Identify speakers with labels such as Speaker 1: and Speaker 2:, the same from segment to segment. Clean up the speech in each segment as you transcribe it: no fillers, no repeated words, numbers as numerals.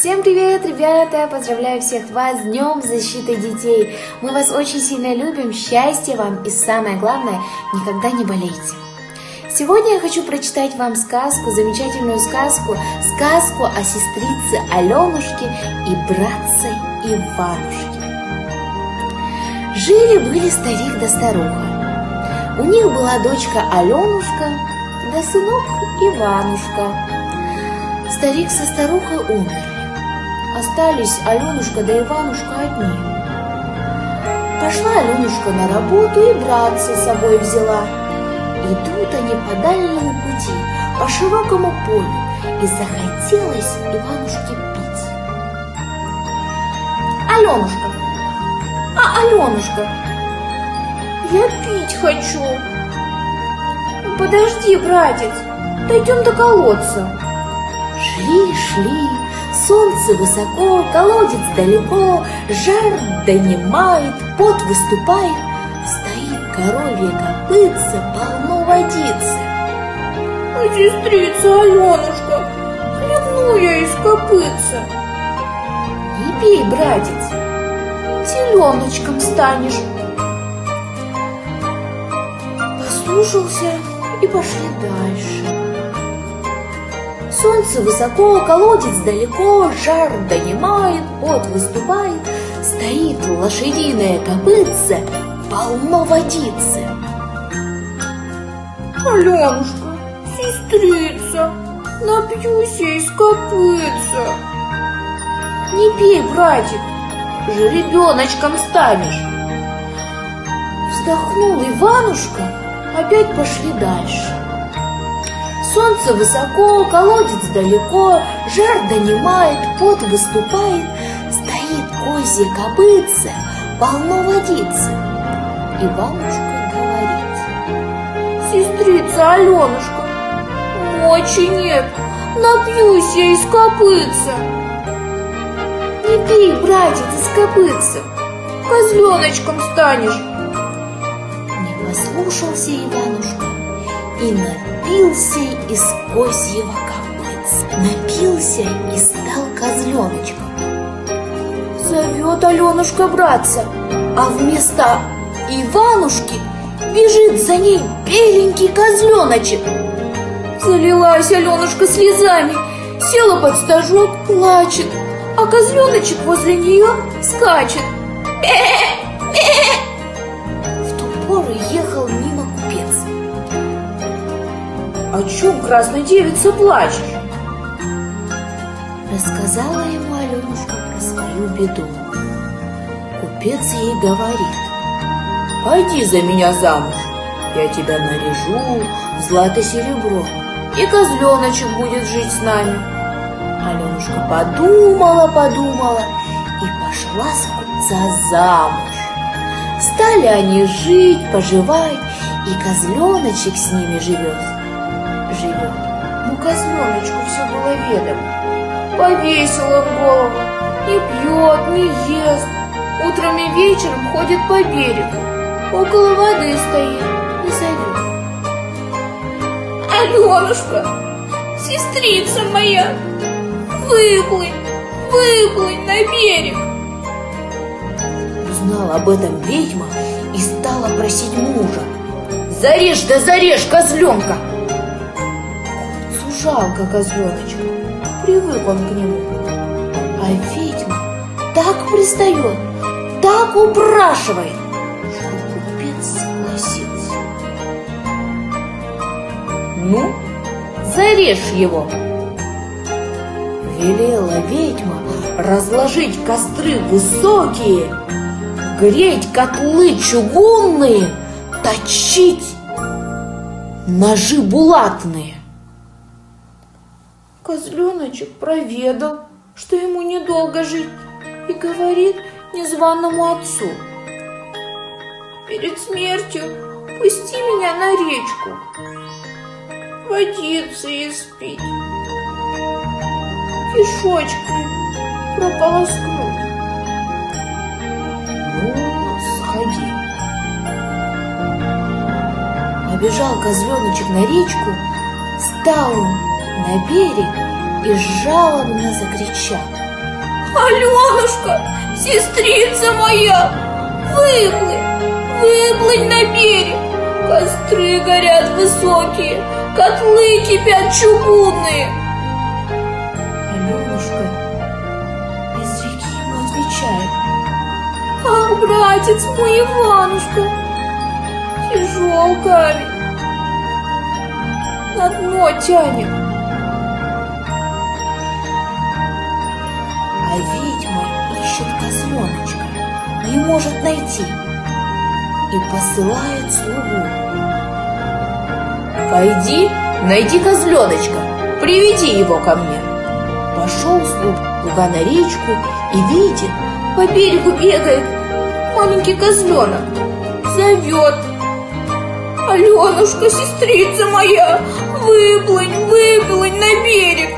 Speaker 1: Всем привет, ребята! Поздравляю всех вас с Днем защиты детей! Мы вас очень сильно любим, счастья вам и самое главное, никогда не болейте! Сегодня я хочу прочитать вам сказку, замечательную сказку о сестрице Аленушке и братце Иванушке. Жили-были старик да старуха. У них была дочка Аленушка да сынок Иванушка. Старик со старухой умерли. Остались Аленушка да Иванушка одни. Пошла Аленушка на работу и братца с собой взяла. Идут они по дальнему пути, по широкому полю, и захотелось Иванушке пить. Аленушка, Аленушка, я пить хочу. Подожди, братец, дойдем до колодца. Шли, солнце высоко, колодец далеко, жар донимает, пот выступает, стоит коровье копытце, полно водицы. Сестрица Аленушка, хлебну я из копытца. Не пей, братец, теленочком станешь. Послушался и пошли дальше. Солнце высоко, колодец далеко, жар донимает, пот выступает, стоит лошадиное копытце, полно водицы. Аленушка, сестрица, напьюсь я из копытца. Не пей, братик, жеребеночком станешь. Вздохнул Иванушка, опять пошли дальше. Солнце высоко, колодец далеко, жар донимает, пот выступает, стоит козье копытце, полно водицы. Иванушка говорит: сестрица Аленушка, мочи нет, напьюсь я из копытца. Не пей, братец, из копытца, козленочком станешь. Не послушался Иванушка и напился из козьего копытца. Напился и стал козленочком. Зовет Аленушка братца, а вместо Иванушки бежит за ней беленький козленочек. Залилась Аленушка слезами, села под стажок, плачет, а козленочек возле нее скачет. В ту пору ехал мимо купец. «О чем, красная девица, плачешь?» Рассказала ему Аленушка про свою беду. Купец ей говорит: «Пойди за меня замуж, я тебя наряжу в злато-серебро, и козленочек будет жить с нами». Аленушка подумала и пошла с купца замуж. Стали они жить, поживать, и козленочек с ними живет. Но козленочку все было ведомо. Повесил он голову, не пьет, не ест. Утром и вечером ходит по берегу, около воды стоит и зовет: Аленушка, сестрица моя, выплынь на берег. Узнала об этом ведьма и стала просить мужа: зарежь да зарежь козленка. Купцу жалко козленочка, привык он к нему. А ведьма так пристает, так упрашивает, что купец согласился. Ну, зарежь его. Велела ведьма разложить костры высокие, греть котлы чугунные, точить ножи булатные. Козленочек проведал, что ему недолго жить, и говорит незваному отцу: перед смертью пусти меня на речку, водицы испить, кишочками прополоскнуть. Ну, сходи. Побежал козленочек на речку, стал на берег и жалобно закричал: Аленушка, сестрица моя, выплынь на берег. Костры горят высокие, котлы кипят чугунные. Аленушка из реки ему отвечает: ах, братец мой Иванушка, тяжел камень, на дно тянет. А ведьма ищет козленочка, не может найти, и посылает слугу: пойди, найди козленочка, приведи его ко мне. Пошел слуга на речку и видит, по берегу бегает маленький козленок, зовет: Аленушка, сестрица моя, выплынь на берег.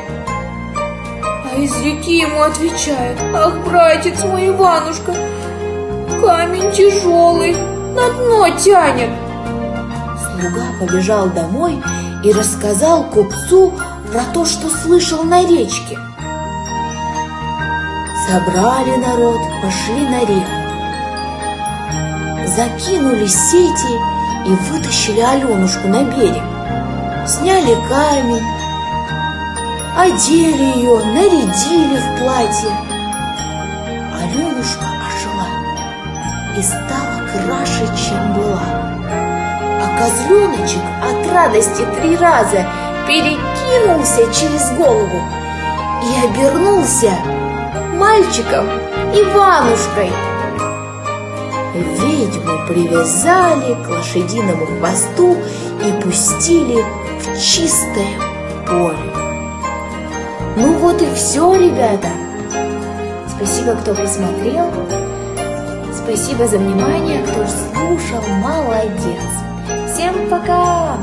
Speaker 1: А из реки ему отвечает: ах, братец мой Иванушка, камень тяжелый, на дно тянет. Слуга побежал домой и рассказал купцу про то, что слышал на речке. Собрали народ, пошли на реку, закинули сети и вытащили Аленушку на берег. Сняли камень, одели ее, нарядили в платье. Аленушка ожила и стала краше, чем была. А козленочек от радости 3 раза перекинулся через голову и обернулся мальчиком Иванушкой. Ведьму привязали к лошадиному хвосту и пустили в чистое поле. Ну вот и все, ребята. Спасибо, кто посмотрел. Спасибо за внимание, кто слушал. Молодец. Всем пока!